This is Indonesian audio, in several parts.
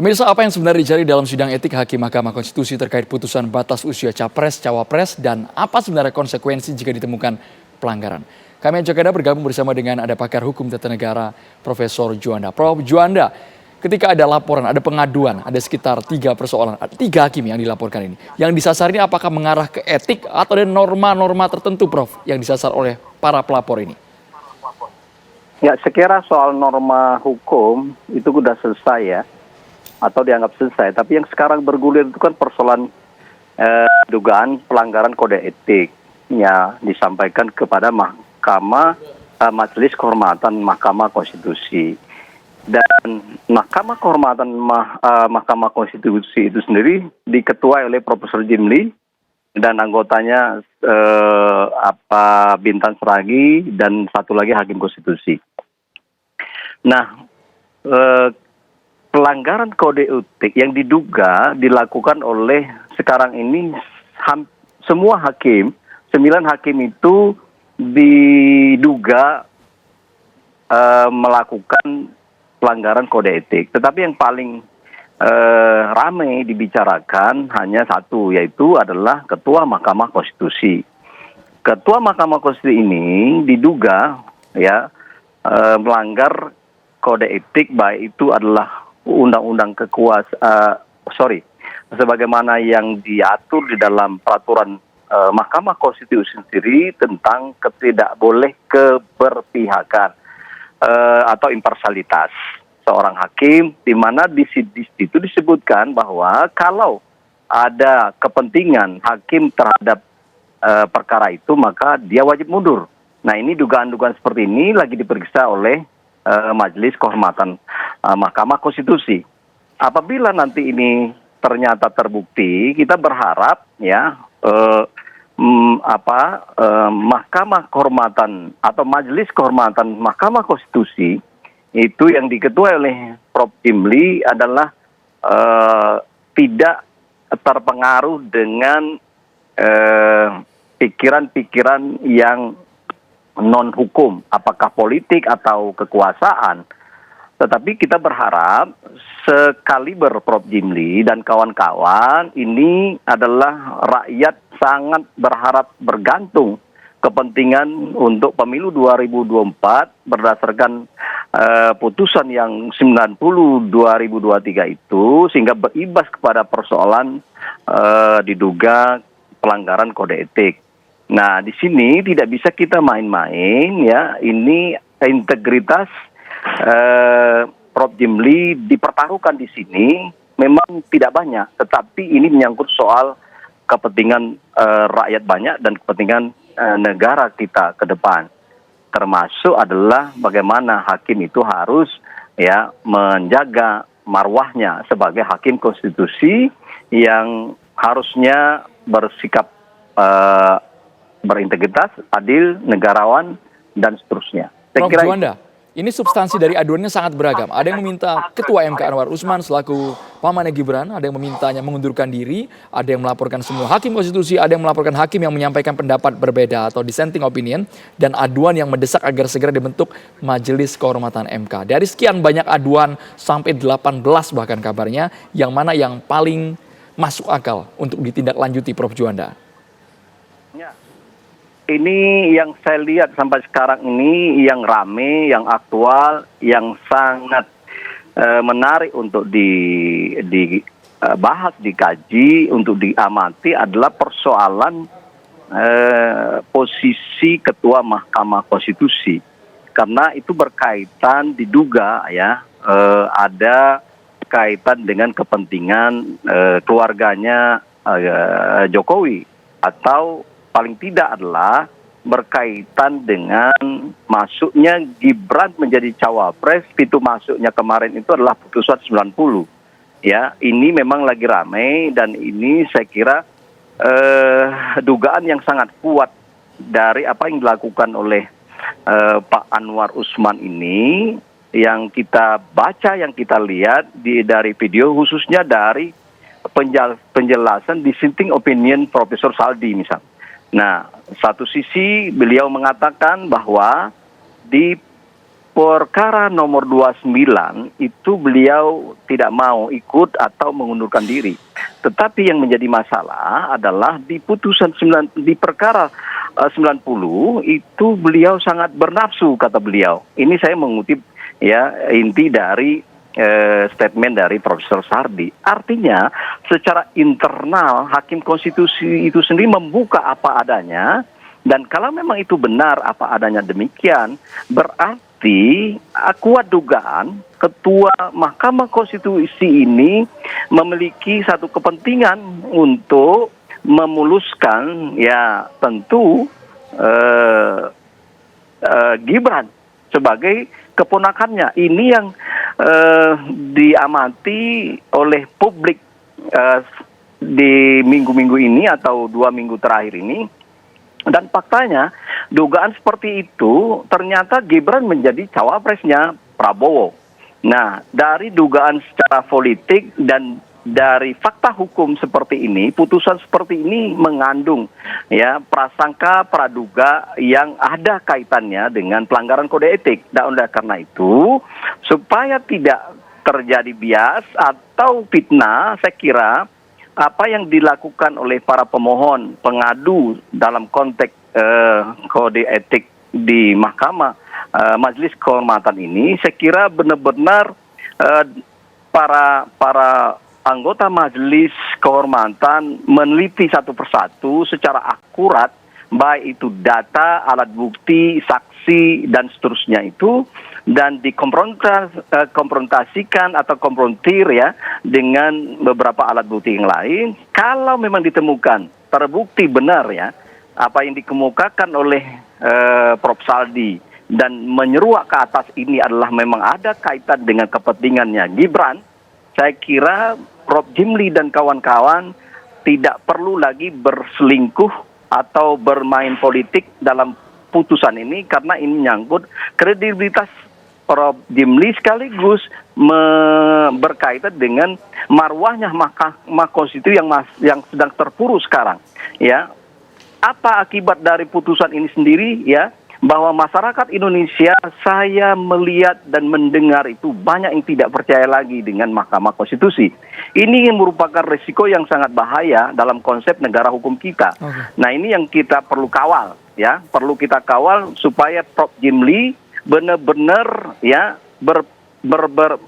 Pemirsa, apa yang sebenarnya dicari dalam sidang etik Hakim Mahkamah Konstitusi terkait putusan batas usia Capres, Cawapres, dan apa sebenarnya konsekuensi jika ditemukan pelanggaran? Kami ajak Anda bergabung bersama dengan ada pakar hukum tata negara, Profesor Juanda. Prof. Juanda, ketika ada laporan, ada pengaduan, ada sekitar 3 persoalan, 3 hakim yang dilaporkan ini. Yang disasar ini apakah mengarah ke etik atau ada norma-norma tertentu, Prof, yang disasar oleh para pelapor ini? Ya, sekira soal norma hukum itu sudah selesai ya, atau dianggap selesai. Tapi yang sekarang bergulir itu kan persoalan dugaan pelanggaran kode etik ya disampaikan kepada Majelis Kehormatan Mahkamah Konstitusi. Dan Mahkamah Kehormatan Mahkamah Konstitusi itu sendiri diketuai oleh Profesor Jimli dan anggotanya Bintan Seragi dan satu lagi Hakim Konstitusi. Nah, pelanggaran kode etik yang diduga dilakukan oleh sekarang ini semua hakim, 9 hakim itu diduga melakukan pelanggaran kode etik. Tetapi yang paling ramai dibicarakan hanya satu, yaitu adalah Ketua Mahkamah Konstitusi. Ketua Mahkamah Konstitusi ini diduga ya melanggar kode etik, baik itu adalah undang-undang sebagaimana yang diatur di dalam peraturan Mahkamah Konstitusi sendiri tentang tidak boleh keberpihakan atau imparsialitas seorang hakim, di mana di situ disebutkan bahwa kalau ada kepentingan hakim terhadap perkara itu maka dia wajib mundur. Nah, ini dugaan-dugaan seperti ini lagi diperiksa oleh Majelis Kehormatan Mahkamah Konstitusi. Apabila nanti ini ternyata terbukti, kita berharap ya Mahkamah Kehormatan atau Majelis Kehormatan Mahkamah Konstitusi itu yang diketuai oleh Prof. Jimli adalah tidak terpengaruh dengan pikiran-pikiran yang non hukum, apakah politik atau kekuasaan. Tetapi kita berharap sekaliber Prof. Jimli dan kawan-kawan ini adalah rakyat sangat berharap bergantung kepentingan untuk pemilu 2024 berdasarkan putusan yang 90/2023 itu, sehingga beribas kepada persoalan diduga pelanggaran kode etik. Nah, di sini tidak bisa kita main-main ya. Ini integritas Prof. Jimli dipertaruhkan di sini memang tidak banyak, tetapi ini menyangkut soal kepentingan rakyat banyak dan kepentingan negara kita ke depan. Termasuk adalah bagaimana hakim itu harus ya menjaga marwahnya sebagai hakim konstitusi yang harusnya bersikap berintegritas, adil, negarawan, dan seterusnya. Prof. Juanda, ini substansi dari aduannya sangat beragam. Ada yang meminta Ketua MK Anwar Usman selaku pamannya Gibran, ada yang memintanya mengundurkan diri, ada yang melaporkan semua hakim konstitusi, ada yang melaporkan hakim yang menyampaikan pendapat berbeda atau dissenting opinion, dan aduan yang mendesak agar segera dibentuk Majelis Kehormatan MK. Dari sekian banyak aduan sampai 18 bahkan kabarnya, yang mana yang paling masuk akal untuk ditindaklanjuti, Prof. Juanda? Ya. Ini yang saya lihat sampai sekarang ini yang rame, yang aktual, yang sangat menarik untuk dibahas, dikaji, untuk diamati adalah persoalan posisi Ketua Mahkamah Konstitusi. Karena itu berkaitan diduga ya ada kaitan dengan kepentingan keluarganya Jokowi, atau paling tidak adalah berkaitan dengan masuknya Gibran menjadi cawapres. Pintu masuknya kemarin itu adalah putusan 90. Ya, ini memang lagi ramai dan ini saya kira dugaan yang sangat kuat dari apa yang dilakukan oleh Pak Anwar Usman ini, yang kita baca, yang kita lihat dari video, khususnya dari penjelasan dissenting opinion Profesor Saldi misalnya. Nah, satu sisi beliau mengatakan bahwa di perkara nomor 29 itu beliau tidak mau ikut atau mengundurkan diri. Tetapi yang menjadi masalah adalah di putusan di perkara 90 itu beliau sangat bernafsu, kata beliau. Ini saya mengutip ya inti dari statement dari Profesor Sardi. Artinya secara internal Hakim Konstitusi itu sendiri membuka apa adanya, dan kalau memang itu benar apa adanya demikian, berarti kuat dugaan Ketua Mahkamah Konstitusi ini memiliki satu kepentingan untuk memuluskan ya tentu Gibran sebagai keponakannya. Ini yang diamati oleh publik di minggu-minggu ini atau 2 minggu terakhir ini. Dan faktanya dugaan seperti itu ternyata Gibran menjadi cawapresnya Prabowo. Nah, dari dugaan secara politik dan dari fakta hukum seperti ini, putusan seperti ini mengandung ya prasangka praduga yang ada kaitannya dengan pelanggaran kode etik. Dan oleh karena itu, supaya tidak terjadi bias atau fitnah, saya kira apa yang dilakukan oleh para pemohon pengadu dalam konteks kode etik di Mahkamah Majelis Kehormatan ini, saya kira benar-benar para anggota Majelis Kehormatan meneliti satu persatu secara akurat, baik itu data, alat bukti, saksi, dan seterusnya itu, dan dikonfrontasikan atau konfrontir ya dengan beberapa alat bukti yang lain. Kalau memang ditemukan, terbukti benar ya, apa yang dikemukakan oleh Prof. Saldi dan menyeruak ke atas ini adalah memang ada kaitan dengan kepentingannya Gibran, saya kira Prof. Jimli dan kawan-kawan tidak perlu lagi berselingkuh atau bermain politik dalam putusan ini, karena ini menyangkut kredibilitas Prof. Jimli sekaligus berkaitan dengan marwahnya Mahkamah Konstitusi yang sedang terpuruk sekarang. Ya, apa akibat dari putusan ini sendiri? Ya, bahwa masyarakat Indonesia, saya melihat dan mendengar itu banyak yang tidak percaya lagi dengan Mahkamah Konstitusi. Ini merupakan risiko yang sangat bahaya dalam konsep negara hukum kita. Nah, ini yang kita perlu kawal, ya, perlu kita kawal supaya Prof. Jimli benar-benar ya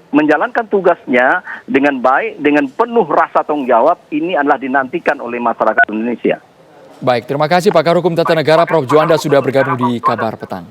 menjalankan tugasnya dengan baik, dengan penuh rasa tanggung jawab. Ini adalah dinantikan oleh masyarakat Indonesia. Baik, terima kasih pakar hukum tata negara Prof. Juanda sudah bergabung di Kabar Petang.